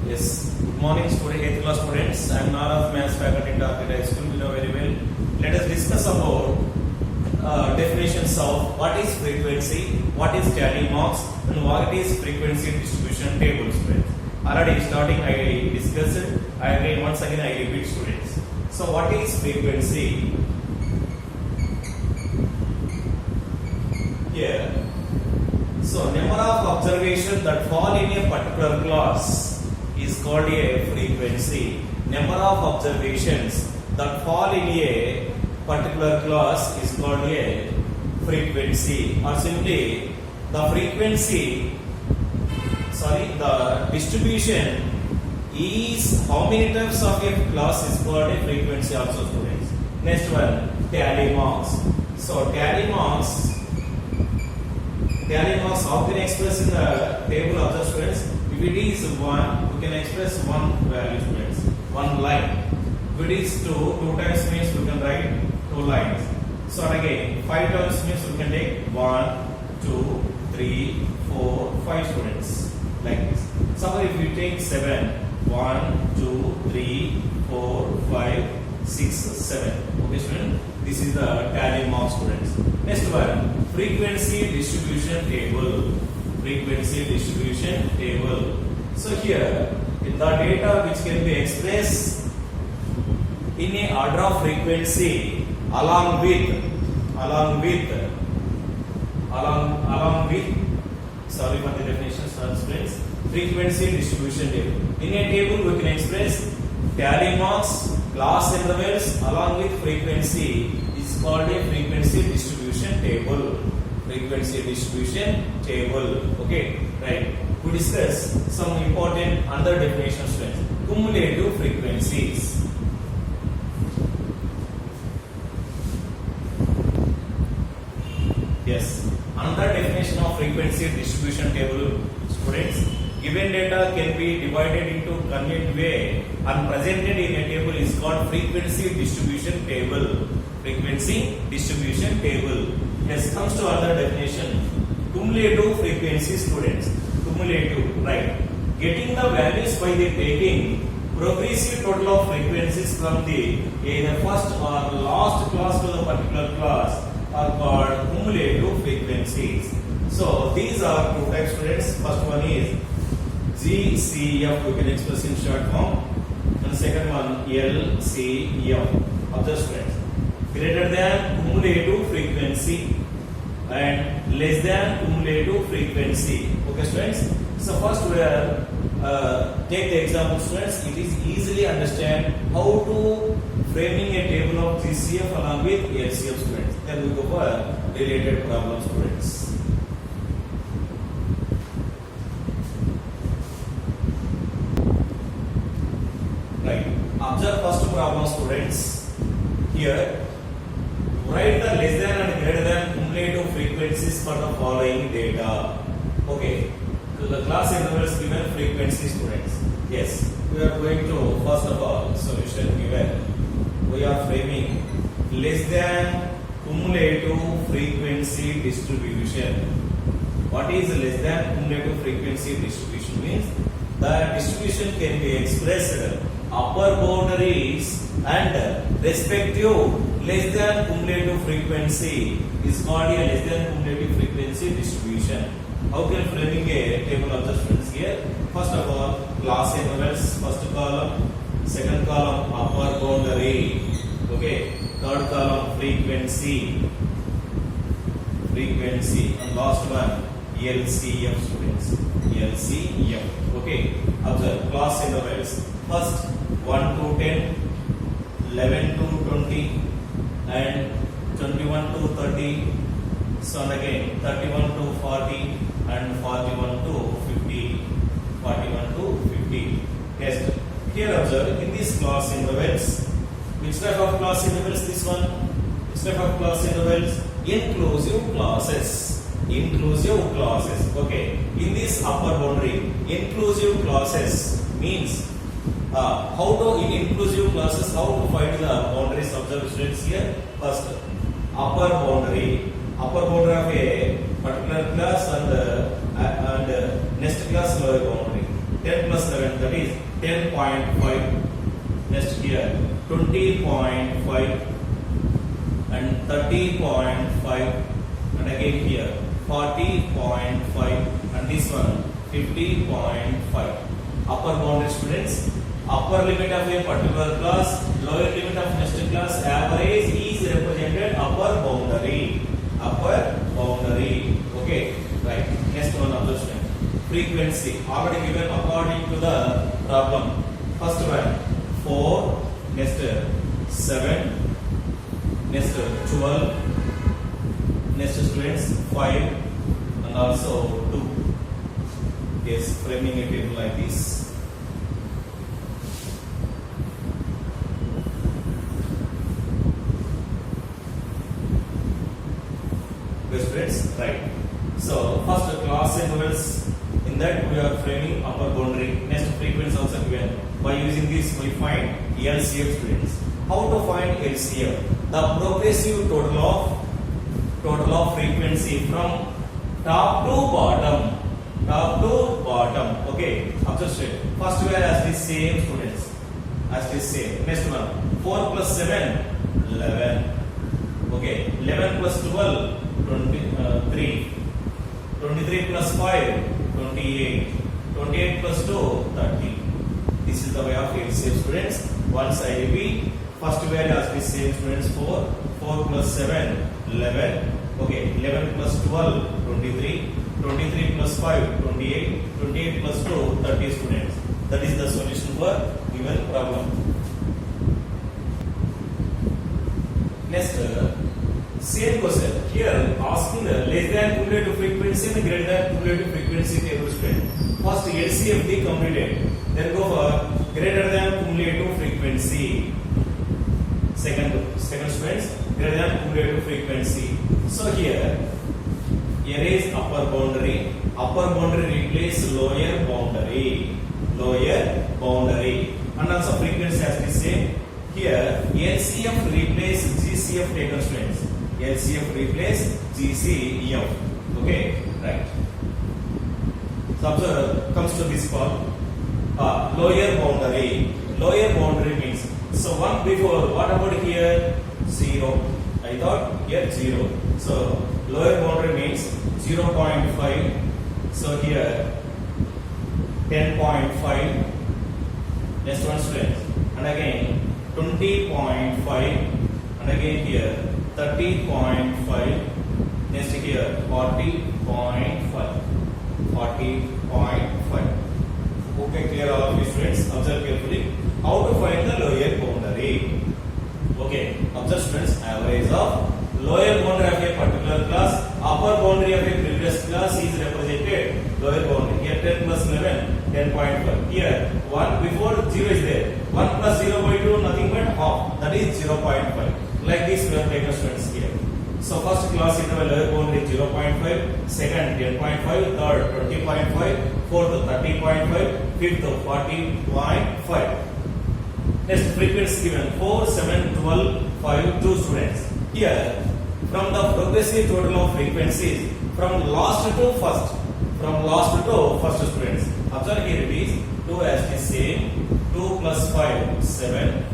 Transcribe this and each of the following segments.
Yes, good morning student, 8th class students. I am Nara of Maths faculty in Target High School. You know very well. Let us discuss about definitions of what is frequency, what is tally marks, and what is frequency distribution table, students. Already starting I discussed it. Once again I repeat, students. So what is frequency? Here. So number of observations that fall in a particular class is called a frequency. Number of observations that fall in a particular class is called a frequency, or simply the distribution is how many times of a class is called a frequency also, students. Next one, tally marks. So tally marks, how can I express in the table of the students? If it is 1, we can express one value, students, one line. If it is 2 times means we can write 2 lines. So again, 5 times means we can take 1, 2, 3, 4, 5 students, like this. Suppose if you take 7, 1, 2, 3, 4, 5, 6, 7. Okay, student, this is the tally mark, students. Next one, frequency distribution table. Frequency distribution table. So here, the data which can be expressed in a order of frequency along with sorry for the definition, students. Frequency distribution table. In a table we can express tally marks, class intervals along with frequency is called a frequency distribution table. Frequency distribution table. Okay, right. We discuss some important other definitions, students. Cumulative frequencies. Yes, another definition of frequency distribution table, students. Given data can be divided into convenient way and presented in a table is called frequency distribution table. Frequency distribution table. Yes, comes to other definition. Cumulative frequency, students. Cumulative, right? Getting the values by the taking progressive total of frequencies from the either first or last class to the particular class are called cumulative frequencies. So these are two types, students. First one is GCF, we can express in short form, and second one LCF. Observe, students. Greater than cumulative frequency and less than cumulative frequency. Okay, students. So first we are take the example, students. It is easily understand how to framing a table of GCF along with LCF, students. Then we go for related problems, students. Right. Observe first problem, students. Here, write the less than and greater than cumulative frequencies for the following data. Okay. So the class intervals given frequency, students. Yes. We are going to first of all solution given. We are framing less than cumulative frequency distribution. What is less than cumulative frequency distribution means? The distribution can be expressed upper boundaries and respective less than cumulative frequency is called a less than cumulative frequency distribution. How can framing a table of the students here? First of all, class intervals, first column, second column upper boundary, okay, third column frequency, and last one LCF, students. LCF. Okay, observe class intervals. First 1 to 10, 11 to 20, and 21 to 30. So again 31 to 40 and 41 to 50. 41 to 50. Yes. Here observe in this class intervals. Which type of class intervals? This one. Which type of class intervals? Inclusive classes. Inclusive classes. Okay. In this upper boundary, inclusive classes means how to in inclusive classes how to find the boundaries of the students here. First, upper boundary of a particular class and next class lower boundary. 10 plus 11, that is 10.5. Next here 20.5 and 30.5, and again here 40.5, and this one 50.5. Upper boundary students, upper limit of a particular class, lower limit of next class, average is represented upper boundary. Upper boundary. Okay, right. Next one, observation. Frequency already given according to the problem. First one 4, next 7, next 12, next students 5, and also 2. Yes, framing a table like this. Students, right. So first class intervals, in that we are framing upper boundary. Next frequency also given. By using this we find LCM, students. How to find LCM? The progressive total of frequency from top to bottom. Top to bottom. Okay. Observe straight. First we are as the same, students. As the same. Next one. 4 plus 7, 11. Okay. 11 plus 12, 23. 23 plus 5, 28. 28 plus 2, 30. This is the way of LCM, students. Once I repeat, first we are as the same, students. 4 plus 7, 11. Okay, 11 plus 12, 23. 23 plus 5, 28. 28 plus 2, 30, students. That is the solution for given problem. Next, same question. Here asking the less than cumulative frequency and greater than cumulative frequency table, student. First LCFD completed. Then go for greater than cumulative frequency. Second students, greater than cumulative frequency. So here is upper boundary. Upper boundary replace lower boundary. Lower boundary. And also frequency as we say. Here LCF replace GCF taken, students. LCF replace GCF. Okay, right. So observe, comes to this call. Lower boundary. Lower boundary means, so one before, what about here? 0. I thought here 0. So lower boundary means 0.5. So here 10.5. Next one, students. And again 20.5. And again here 30.5. Next here 40.5. 40.5. Okay, clear all of you, students. Observe carefully. How to find the lower boundary? Okay, observe, students. Average of lower boundary of a particular class, upper boundary of a previous class is represented. Lower boundary here 10 plus 11, 10.5. Here 1 before 0 is there. 1 plus 0 by 2, nothing but half. That is 0.5. Like this we have taken, students, here. So first class interval lower boundary 0.5, second 10.5, third 20.5, fourth 30.5, fifth 40.5. Next frequency given 4, 7, 12, 5, 2, students. Here from the progressive total of frequencies from last to first. From last to first, students. Observe here it is 2 as the same. 2 plus 5, 7.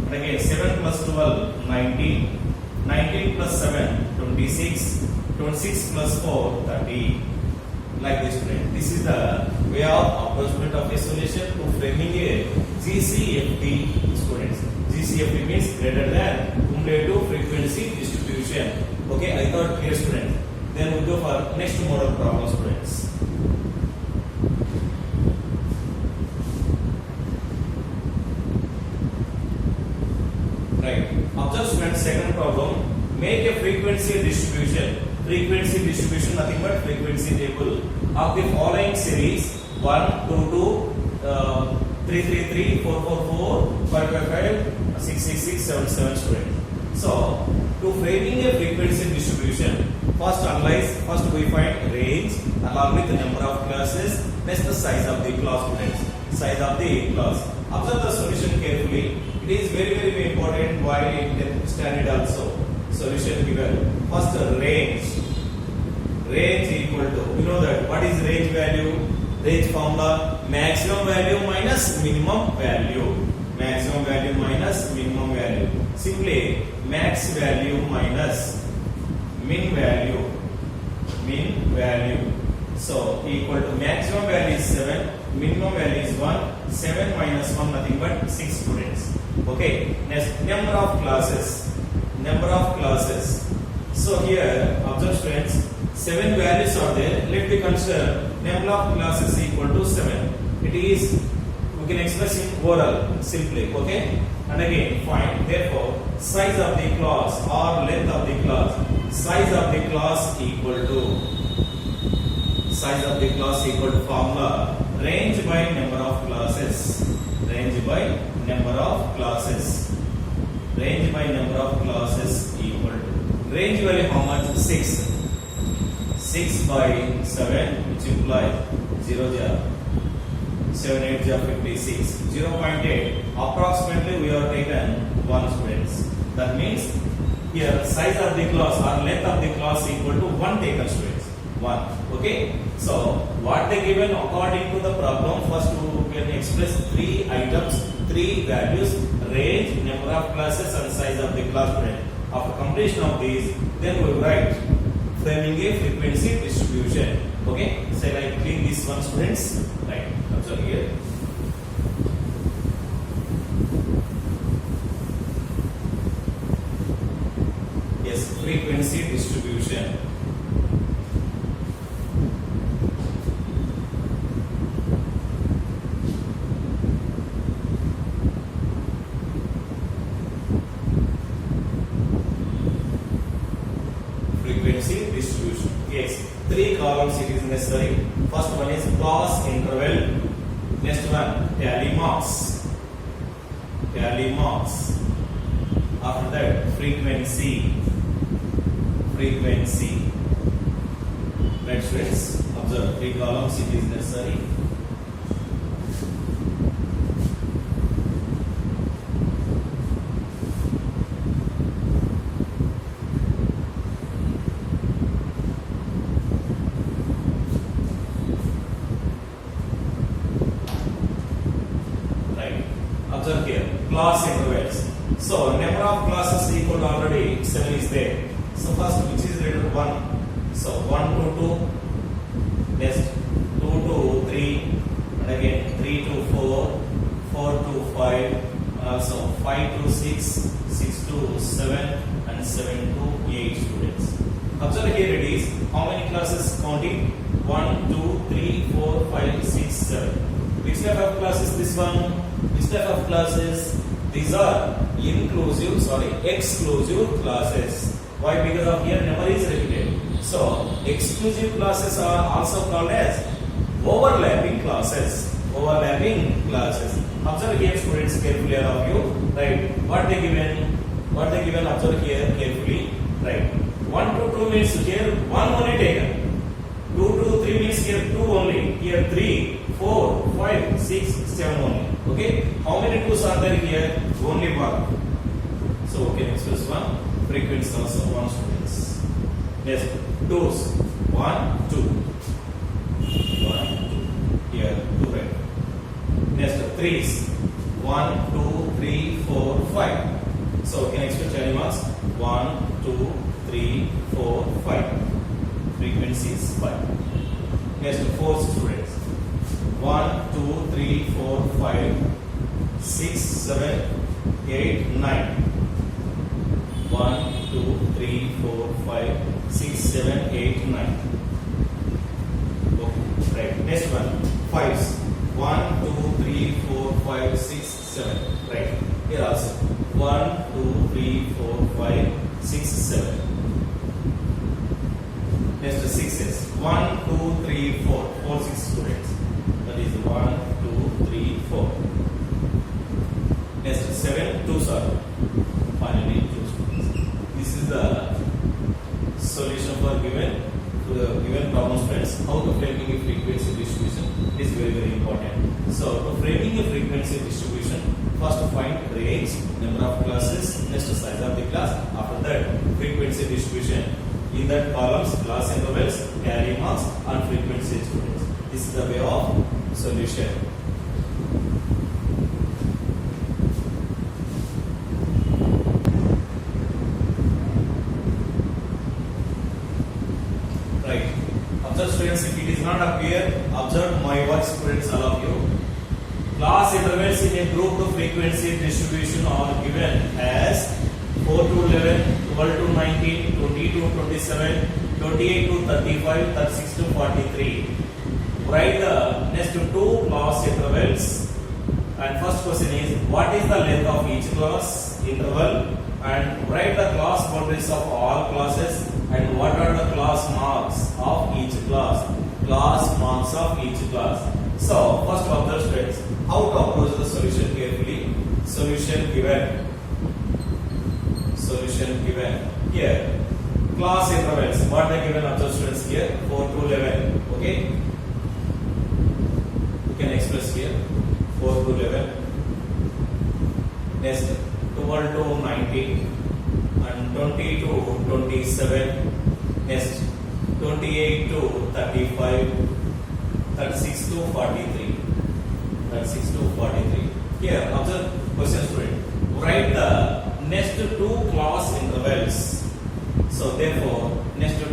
And again 7 plus 12, 19. 19 plus 7, 26. 26 plus 4, 30. Like this, student. This is the way of approachment of a solution to framing a GCFD, students. GCFD means greater than cumulative frequency distribution. Okay, I thought clear, students. Then we go for next model problem, students. Right. Observe, students, second problem. Make a frequency distribution. Frequency distribution, nothing but frequency table of the following series: 1, 2, 2, 3, 3, 3, 4, 4, 4, 5, 5, 5, 6, 6, 6, 7, 7, students. So, to framing a frequency distribution, first analyze. First we find range along with the number of classes. Next the size of the class, students. Size of the class. Observe the solution carefully. It is very, very important while in standard also. Solution given. First range. Range equal to, you know that what is range value? Range formula maximum value minus minimum value. Maximum value minus minimum value. Simply max value minus min value. Min value. So equal to maximum value is 7, minimum value is 1. 7 minus 1 nothing but 6 students. Okay. Next, number of classes. Number of classes. So here observe students, 7 values are there. Let me consider number of classes equal to 7. It is, we can express in oral simply. Okay. And again find therefore size of the class or length of the class. Size of the class equal to formula range by number of classes. Range by number of classes. Range by number of classes equal to range value how much? 6. 6 by 7 which implies 0 7 8 56. 0.8 approximately we have taken 1 students. That means here size of the class or length of the class equal to 1 taken students. 1. Okay. So what they given according to the problem, first we can express 3 items, 3 values, range, number of classes and size of the class student. After completion of these, then we write framing a frequency distribution. Okay. So I clean this one students. Right. Observe here. Yes, frequency distribution. Frequency distribution. Yes, 3 columns it is necessary. First one is class interval. Next one tally marks. Tally marks. After that frequency. Frequency. Right students, observe 3 columns it is necessary. Observe here, class intervals. So number of classes equal to already 7 is there. So first which is written 1. So 1 to 2, next 2 to 3, and again 3 to 4, 4 to 5, and also 5 to 6, 6 to 7, and 7 to 8 students. Observe here it is, how many classes counting? 1, 2, 3, 4, 5, 6, 7. Which type of class is this one? Which type of classes? These are exclusive classes. Why? Because of here number is repeated. So exclusive classes are also called as overlapping classes. Overlapping classes. Observe here students carefully all of you. Right. What they given? Observe here carefully. Right. 1 to 2 means here 1 only taken. 2 to 3 means here 2 only. Here 3, 4, 5, 6, 7 only. Okay. How many 2's are there here? Only 1. So we can express 1. Frequency also 1 students. Next 2's. 1, 2. 1, 2. Here 2 right. Next 3's. 1, 2, 3, 4, 5. So we can express tally marks 1, 2, 3, 4, 5. Frequency is 5. Next 4 students. 1, 2, 3, 4, 5, 6, 7, 8, 9. 1, 2, 3, 4, 5, 6, 7, 8, 9. Okay, right. Next one. 5's. 1, 2, 3, 4, 5, 6, 7. Right. Here also. 1, 2, 3, 4, 5, 6, 7. Next 6's. 1, 2, 3, 4. 4, 6 students. That is 1, 2, 3, 4. Next 7, 2's are finally 2 students. This is the solution for given problem friends. How to framing a frequency distribution is very, very important. So to framing a frequency distribution, first find range, number of classes, next size of the class. After that, frequency distribution. In that columns, class intervals, tally marks, and frequency students. This is the way of solution. Right. Observe students, if it is not appear, observe my work students, all of you. Class intervals in a group to frequency distribution are given as 4 to 11, 12 to 19, 20 to 27, 28 to 35, 36 to 43. Write the next two class intervals. And first question is, what is the length of each class interval? And write the class boundaries of all classes. And what are the class marks of each class? Class marks of each class. So, first observe students, how to approach the solution carefully. Solution given. Solution given. Here, class intervals. What they given, observe students here? 4 to 11. Okay? You can express here. 4 to 11. Next, 12 to 19. And 20 to 27. Next, 28 to 35. 36 to 43. 36 to 43. Here, observe question student. Write the next two class intervals. So therefore, next two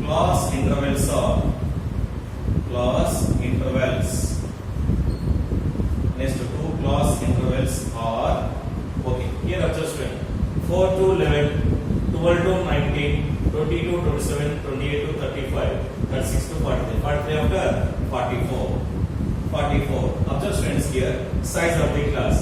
class intervals are next two class intervals are okay. Here observe student. 4 to 11, 12 to 19, 20 to 27, 28 to 35, 36 to 43. 43 after 44. 44. Observe students here. Size of the class.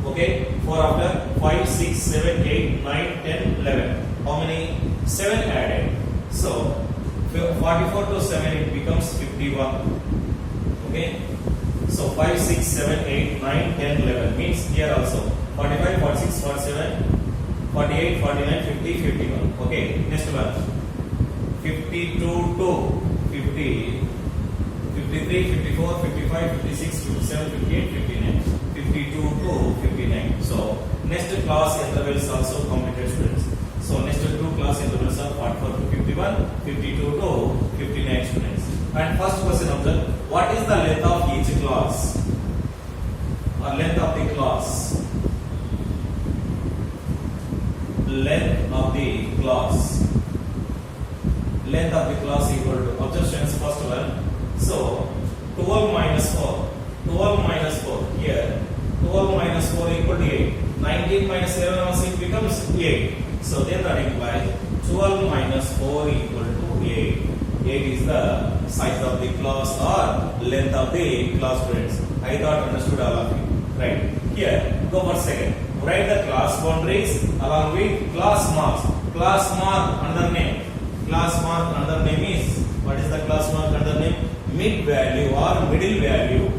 Okay. 4 after 5, 6, 7, 8, 9, 10, 11. How many? 7 added. So 44 to 7 it becomes 51. Okay. So 5, 6, 7, 8, 9, 10, 11 means here also 45, 46, 47, 48, 49, 50, 51. Okay. Next one. 52 to 50, 53, 54, 55, 56, 57, 58, 59. 52 to 59. So next class intervals also completed students. So next two class intervals are 44 to 51, 52 to 59 students. And first question observe, what is the length of each class? Or length of the class? Length of the class. Length of the class equal to, observe students, first one. So 12 minus 4. 12 minus 4. Here 12 minus 4 equal to 8. 19 minus 11 also it becomes 8. So then that implies 12 minus 4 equal to 8. 8 is the size of the class or length of the class students. I thought understood all of you. Right. Here, go for second. Write the class boundaries along with class marks. Class mark under name. Class mark under name is, what is the class mark under name? Mid value or middle value.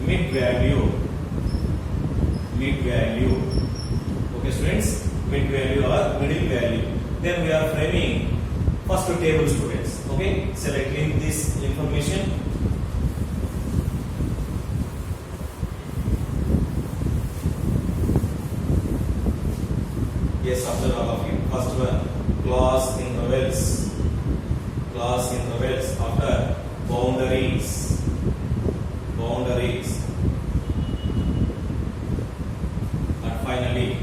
Mid value. Mid value. Okay students, mid value or middle value. Then we are framing first two table students. Okay, selecting this information. Yes, observe all of you. First one, class intervals. Class intervals after boundaries. Boundaries. And finally,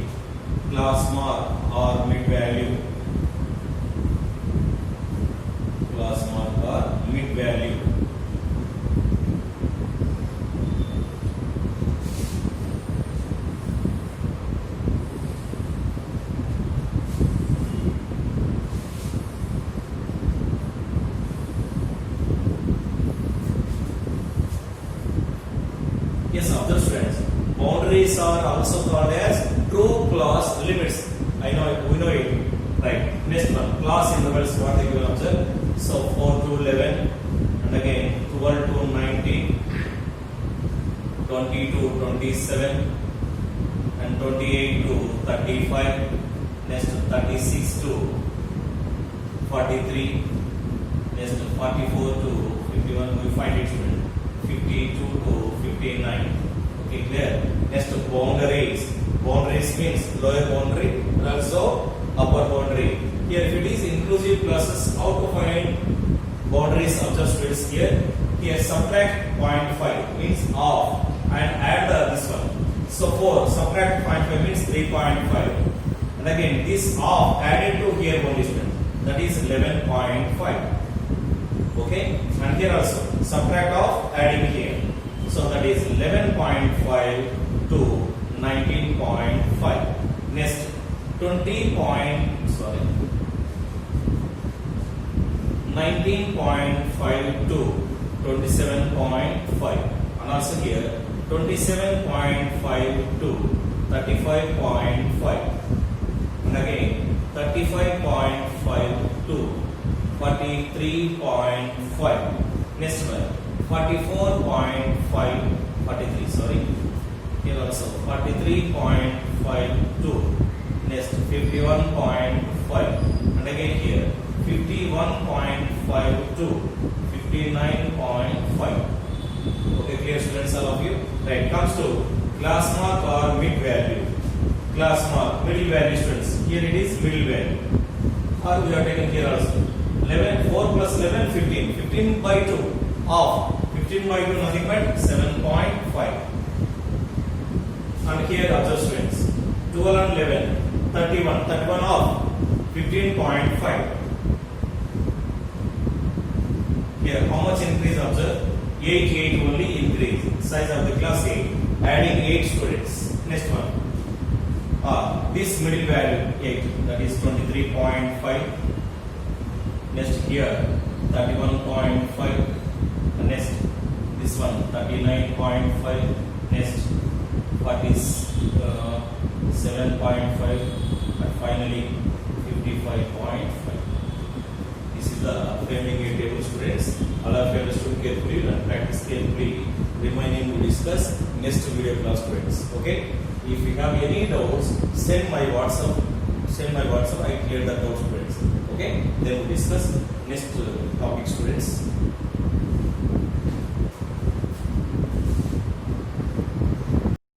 class mark or mid value. Class mark or mid value. Yes, observe students. Boundaries are also called as true class limits. I know, we know it. Right. Next one, class intervals. What they will observe. So 4 to 11, and again 12 to 19, 20 to 27, and 28 to 35. Next 36 to 43. Next 44 to 51. We find it student. 52 to 59. Okay, clear. Next boundaries. Boundaries means lower boundary and also upper boundary. Here if it is inclusive classes, how to find boundaries of the students here. Here subtract 0.5 means half and add this one. So 4 subtract 0.5 means 3.5. And again this half added to here only student, that is 11.5. Okay, and here also subtract of adding here. So that is 11.5 to 19.5. Next 19.5 to 27.5. And also here 27.5 to 35.5. And again 35.5 to 43.5. Next one 43 sorry. Here also 43.5 to next 51.5. And again here 51.5 to 59.5. Okay, clear students, all of you? Right, comes to class mark or mid value. Class mark, middle value students. Here it is middle value. Or we are taking here also. 4 plus 11, 15. 15 by 2, half. 15 by 2, nothing but 7.5. And here observe students. 12 and 11, 31. 31 half, 15.5. Here, how much increase observe? 8 only increase. Size of the class 8. Adding 8 students. Next one. This middle value 8, that is 23.5. Next here 31.5. Next this one 39.5. Next what is 7.5 and finally 55.5. This is the framing a table students. All of you understood carefully and practice carefully. Remaining to discuss next video class students. Okay. If you have any doubts, send my WhatsApp. I clear the doubts students. Okay. Then we discuss next topic students.